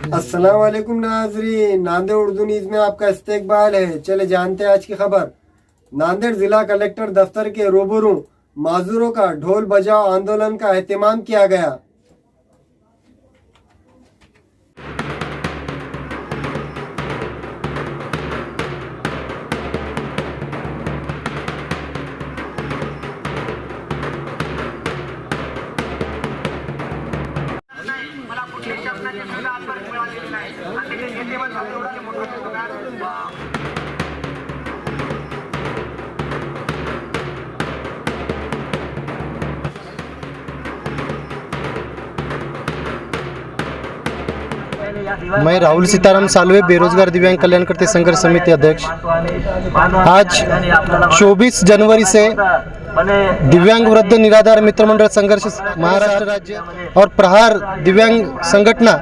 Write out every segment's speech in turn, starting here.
अस्सलाम वालेकुम नाजरीन, नांदेड़ उर्दू न्यूज में आपका इस्तकबाल है। चले जानते हैं आज की खबर। नांदेड़ जिला कलेक्टर दफ्तर के रूबरू माजूरों का ढोल बजाओ आंदोलन का एहतमाम किया गया। मला कुठल्याही शासनाची सुविधा आजपर्यंत मिळालेली नाही आणि ते केवळ एवढा मोठा पगार मैं राहुल सीताराम सालवे, बेरोजगार दिव्यांग कल्याणकर्ते संघर्ष समिति अध्यक्ष। आज 24 जनवरी से दिव्यांग वृद्ध निराधार मित्र मंडल संघर्ष महाराष्ट्र राज्य और प्रहार दिव्यांग संगठना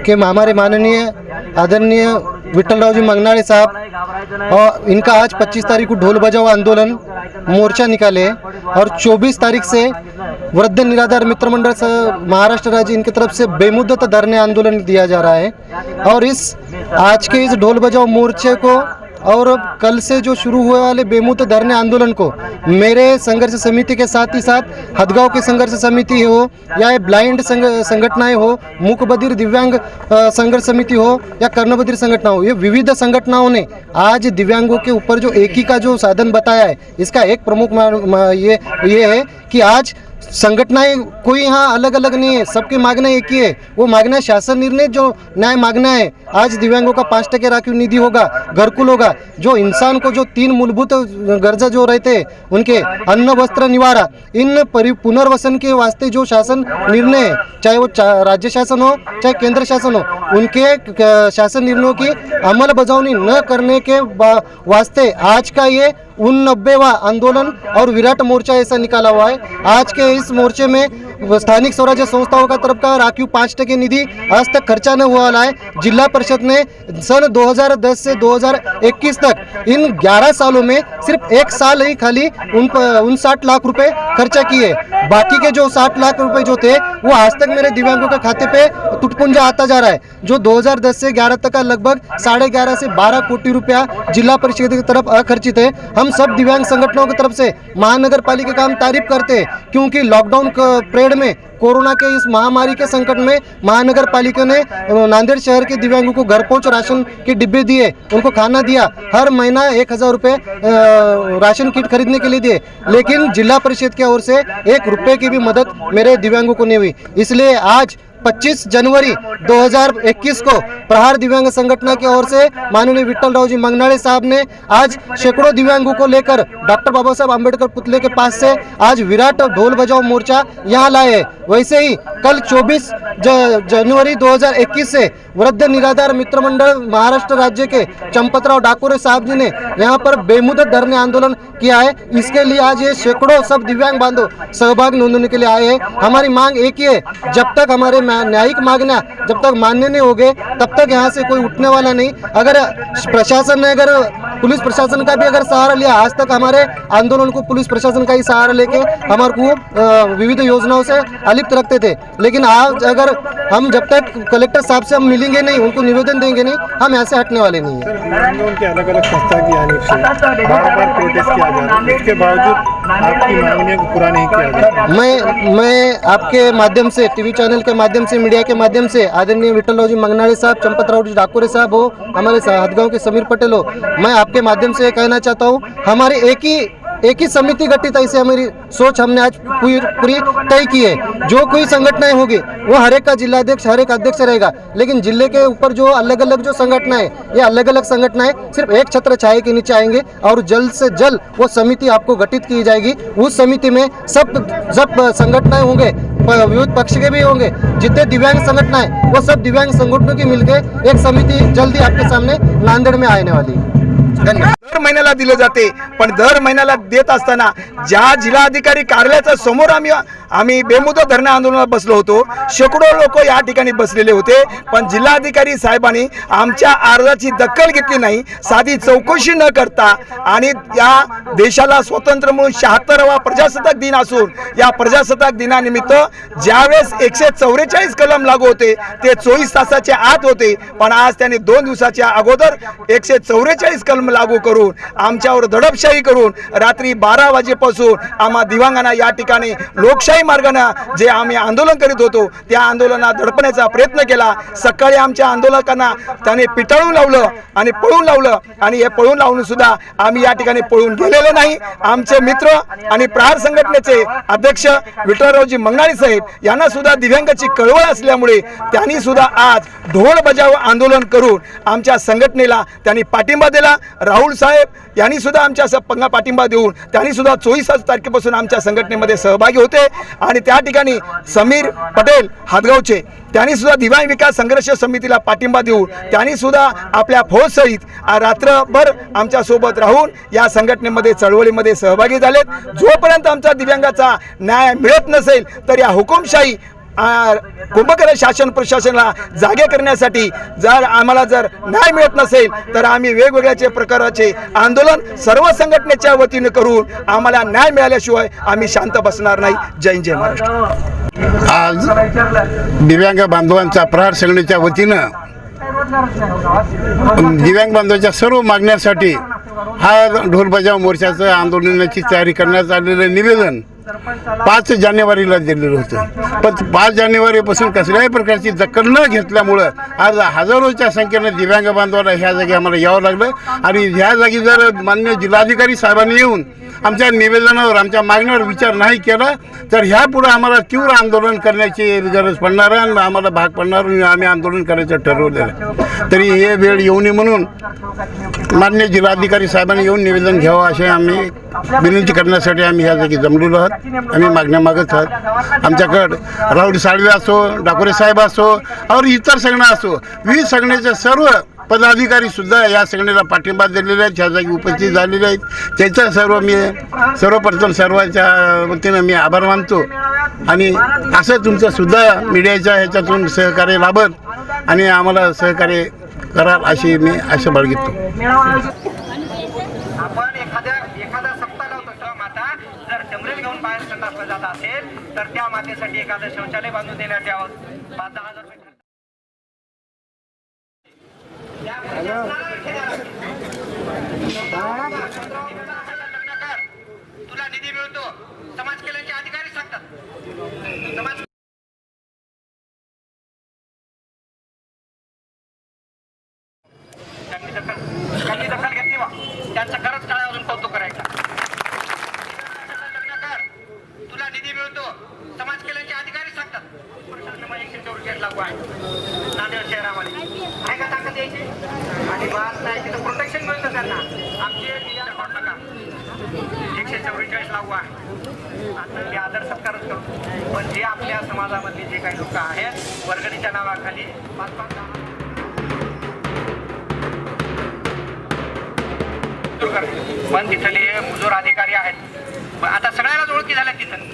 के हमारे माननीय आदरणीय विठ्ठलराव जी मंगनाळे साहब और इनका आज 25 तारीख को ढोल बजाओ आंदोलन मोर्चा निकाले और 24 तारीख से वृद्ध निराधार मित्र मंडल महाराष्ट्र राज्य इनकी तरफ से बेमुद्दत धरने आंदोलन दिया जा रहा है। और इस आज के इस ढोल बजाओ मोर्चे को और कल से जो शुरू हुए वाले बेमुद्दत धरने आंदोलन को मेरे संघर्ष समिति के साथ ही साथ हदगांव की संघर्ष समिति हो या ब्लाइंड संगठनाएं हो, मूक बधिर दिव्यांग संघर्ष समिति हो या कर्णबधिर संगठना हो, ये विविध संगठनाओं ने आज दिव्यांगों के ऊपर जो एकी का जो साधन बताया है, इसका एक प्रमुख ये है कि आज संगठनाएं कोई यहाँ अलग अलग नहीं है, सबकी मांगना एक ही है। वो मांगना शासन निर्णय जो न्याय मांगना है। आज दिव्यांगों का 5% राखीव निधि होगा, घरकुल होगा, जो इंसान को जो 3 मूलभूत गरजा जो रहते हैं उनके अन्न वस्त्र निवारा, इन पुनर्वसन के वास्ते जो शासन निर्णय है, चाहे वो राज्य शासन हो चाहे केंद्र शासन हो, उनके शासन निर्णयों की अमलबजावनी न करने के वास्ते आज का ये 89वां आंदोलन और विराट मोर्चा ऐसा निकाला हुआ है। आज के इस मोर्चे में स्थानिक स्वराज्य संस्थाओं का तरफ का राखीव 5% निधि आज तक खर्चा न हुआ वाला है। जिला परिषद ने सन 2010 से 2021 तक इन 11 सालों में सिर्फ एक साल ही खाली 59 लाख रुपए खर्चा किए। बाकी के जो 60 लाख रुपए जो थे वो आज तक मेरे दिव्यांगों के खाते पे टुटपुंजा आता जा रहा है। जो 2010 से 11 तक का लगभग 11.5 से 12 कोटी रुपया जिला परिषद की तरफ अखर्चित है। हम सब दिव्यांग संगठनों की तरफ से महानगर पालिका का हम तारीफ करते हैं, क्योंकि लॉकडाउन पीरियड में कोरोना के इस महामारी के संकट में महानगर पालिका ने नांदेड़ शहर के दिव्यांगों को घर पहुंच राशन के डिब्बे दिए, उनको खाना दिया, हर महीना 1000 रुपये राशन किट खरीदने के लिए दिए। लेकिन जिला परिषद की ओर से 1 रुपये की भी मदद मेरे दिव्यांगों को नहीं हुई। इसलिए आज 25 जनवरी 2021 को प्रहार दिव्यांग संगठन की ओर से माननीय विठ्ठलराव जी मंगनाळे साहब ने आज सैकड़ों दिव्यांगों को लेकर डॉक्टर बाबा साहब आम्बेडकर पुतले के पास से आज विराट ढोल बजाओ मोर्चा यहाँ लाए हैं। वैसे ही कल 24 जनवरी 2021 से वृद्ध निराधार मित्र मंडल महाराष्ट्र राज्य के चंपतराव डाकोरे साहब जी ने यहाँ पर बेमुदत धरने आंदोलन किया है। इसके लिए आज ये सैकड़ों सब दिव्यांग बांधव सहभाग नोंदने के लिए आए हैं। हमारी मांग एक ही है, जब तक हमारे न्यायिक मांगना जब तक मान्य नहीं हो गए तब तक यहाँ से कोई उठने वाला नहीं। अगर प्रशासन ने अगर पुलिस प्रशासन का भी अगर सहारा लिया, आज तक हमारे आंदोलन को पुलिस प्रशासन का ही सहारा लेके हमारे को विविध योजनाओं से अलिप्त रखते थे। लेकिन आज अगर हम जब तक कलेक्टर साहब से हम मिलेंगे नहीं, उनको निवेदन देंगे नहीं, हम यहाँ से हटने वाले नहीं हैं। उनके अलग अलग संस्था की जानिब से बार-बार प्रोटेस्ट किया जा रहा है, इसके बावजूद आपकी मांगों को पूरा नहीं किया जा रहा। मैं आपके माध्यम से, टीवी चैनल के माध्यम से, मीडिया के माध्यम से आदरणीय विठ्ठलराव जी मंगनाळे साहब, चंपतराव जी डाकोरे साहब हो, हमारे हदगांव के समीर पटेल हो, मैं आपके माध्यम से कहना चाहता हूँ, हमारे एक ही समिति गठित, ऐसे हमारी सोच हमने आज पूरी तय की है। जो कोई संगठनाएं होगी वो हर एक का जिलाध्यक्ष, हर एक अध्यक्ष रहेगा, लेकिन जिले के ऊपर जो अलग अलग जो संगठनाएं, ये अलग अलग संगठनाएं सिर्फ एक छत्र छाया के नीचे आएंगे और जल्द से जल्द वो समिति आपको गठित की जाएगी। उस समिति में सब संगठनाएं होंगे, विविध पक्ष के भी होंगे, जितने दिव्यांग संगठन है वो सब दिव्यांग संगठनों की मिलकर एक समिति जल्दी आपके सामने नांदेड़ में आने वाली है। धन्यवाद. दर महिन्याला दिले जाते, पण दर महिन्याला देत असताना ज्या जिल्हाधिकारी कार्यालयाच्या समोर आम्ही बेमुदत धरणे आंदोलनात बसलो होतो, शेकडो लोक या ठिकाणी बसलेले होते, पण जिल्हाधिकारी साहेबांनी आमच्या अर्जाची दखल घेतली नाही, साधी चौकशी न करता. आणि या देशाला स्वातंत्र्य म्हणून 76वा प्रजासत्ताक दिन असून या प्रजासत्ताक दिनानिमित्त ज्यावेळेस 144 कलम लागू होते ते 24 तासाच्या आत होते, पण आज त्यांनी 2 दिवसाच्या अगोदर 144 कलम लागू करून आमच्यावर दडपशाही करून रात्री 12 वाजेपासून आम्हा दिव्यांगांना या ठिकाणी लोकशाही मार्गाने जे आम्ही आंदोलन करीत होतो त्या आंदोलनात दडपण्याचा प्रयत्न केला. सकाळी आमच्या आंदोलकांना त्याने पिटाळून लावलं आणि पळून लावलं, आणि हे पळून लावून सुद्धा आम्ही या ठिकाणी पळून गेलेलो नाही. आमचे मित्र आणि प्रहार संघटनेचे अध्यक्ष विठ्ठलरावजी मंगनाळे साहेब यांना सुद्धा दिव्यांगाची कळवळ असल्यामुळे त्यांनी सुद्धा आज ढोल बजाव आंदोलन करून आमच्या संघटनेला त्यांनी पाठिंबा दिला. राहुल साहेब यांनी सुद्धा आमच्या पाठिंबा देऊन त्यांनी सुद्धा 24 तारखेपासून आमच्या संघटनेमध्ये सहभागी होते. आणि त्या ठिकाणी समीर पटेल हातगावचे त्यांनी सुद्धा दिव्यांग विकास संघर्ष समितीला पाठिंबा देऊन त्यांनी सुद्धा आपल्या फौजसहित रात्रभर आमच्या सोबत राहून या संघटनेमध्ये चळवळीमध्ये सहभागी झालेत. जोपर्यंत आमच्या दिव्यांगाचा न्याय मिळत नसेल तर या हुकुमशाही कुंभकर्ण शासन प्रशासनाला जागे करण्यासाठी जर आम्हाला न्याय मिळत नसेल तर आम्ही वेगवेगळ्या प्रकाराचे आंदोलन सर्व संघटनेच्या वतीने करून आम्हाला न्याय मिळाल्याशिवाय आम्ही शांत बसणार नाही. जय हिंद, जय महाराष्ट्र. आज दिव्यांग बांधवांच्या प्रहार संघटनेच्या वतीनं दिव्यांग बांधवांच्या सर्व मागण्यासाठी हा ढोल बजाव मोर्चाचं आंदोलनाची तयारी करण्यात आलेलं निवेदन 5 जानेवारीला दिलेलं होतं, पण 5 जानेवारीपासून कसल्याही प्रकारची दखल न घेतल्यामुळं आज हजारोच्या संख्येनं दिव्यांग बांधवांना ह्या जागी आम्हाला यावं लागलं. आणि ह्या जागी जर माननीय जिल्हाधिकारी साहेबांनी येऊन आमच्या निवेदनावर आमच्या मागणीवर विचार नाही केला तर ह्यापुढे आम्हाला तीव्र आंदोलन करण्याची गरज पडणार आहे आणि आम्हाला भाग पडणार. आम्ही आंदोलन करायचं ठरवलेलं आहे. तरी हे वेळ येऊ नये म्हणून माननीय जिल्हाधिकारी साहेबांनी येऊन निवेदन घ्यावं असे आम्ही विनंती करण्यासाठी आम्ही ह्या जागी जमलेलो आहोत. आम्ही मागण्या मागत आहोत. आमच्याकडं राहुल साळवे असो, डाकोरे साहेब असो और इतर संघटना असो, विविध संघटनेचे सर्व पदाधिकारी सुद्धा या संघटनेला पाठिंबा दिलेले आहेत, ह्या जागी उपस्थित झालेले आहेत. त्याचा मी सर्वप्रथम सर्वांच्या वतीनं मी आभार मानतो. आणि असं तुमचं सुद्धा मीडियाच्या ह्याच्यातून सहकार्य लाभत आणि आम्हाला सहकार्य कराल अशी मी आशा बाळगतो. आपण एखादा सप्ताह लावतो तेव्हा माता जर डमरेल घेऊन बाहेर संडासला जात असेल तर त्या मातेसाठी एखादं शौचालय बांधून देण्यात यावं. 5-10 हजार रुपये तुला निधी मिळतो. समाज कल्याणचे अधिकारी सांगतात समाज त्यांनी दखल घेतली वा त्यांचं खरंच काय अजून कौतुक करायचं. तुला निधी मिळतो. समाज कल्याणचे अधिकारी सांगतात 144 लागू आहे नांदेड शहरामध्ये. आहे का ताकद द्यायची आणि बात नाही तिथं प्रोटेक्शन मिळतं त्यांना. आमचे अकाउंट नका 144 लागू आहे. आता मी आदर सत्कारच करतो, पण जे आपल्या समाजामधले जे काही लोक आहेत वर्गणीच्या नावाखाली 5-5 पण तिथले मुजोर अधिकारी आहेत. आता सगळ्यालाच ओळखी झाल्या तिथं.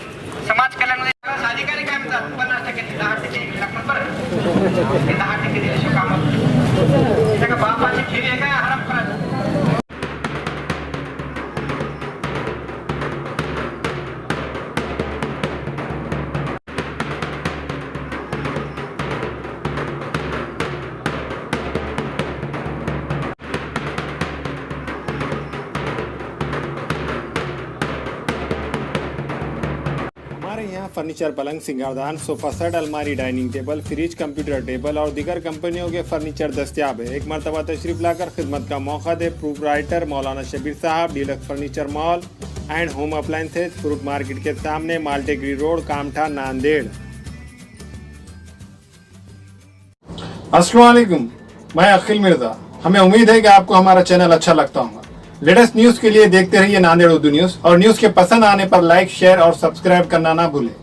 समाज कल्याणमध्ये अधिकारी काय म्हणतात 50% 10% लागतात. बरं 10% दिल्याशिवाय काम बापाची खिरी आहे काय हराम करायचं. हमारे यहाँ फर्नीचर, पलंग, सिंगारदान, सोफा सेट, अलमारी, dining table, fridge, computer table और दीगर कंपनियों के फर्नीचर दस्तियाब है. एक मरतबा तशरीफ लाकर खिदमत का मौका दे. प्रोप्राइटर मौलाना शबीर साहब, deluxe furniture mall and home appliances, fruit market के सामने, माल्टेगरी रोड, कामठा, नांदेड़. अस्सलाम वालेकुम, मैं अखिल मिर्जा. हमें उम्मीद है कि आपको हमारा चैनल अच्छा लगता होगा. लेटेस्ट न्यूज के लिए देखते रहिए नांदेड़ उर्दू न्यूज और न्यूज के पसंद आने पर लाइक, शेयर और सब्सक्राइब करना ना भूलें.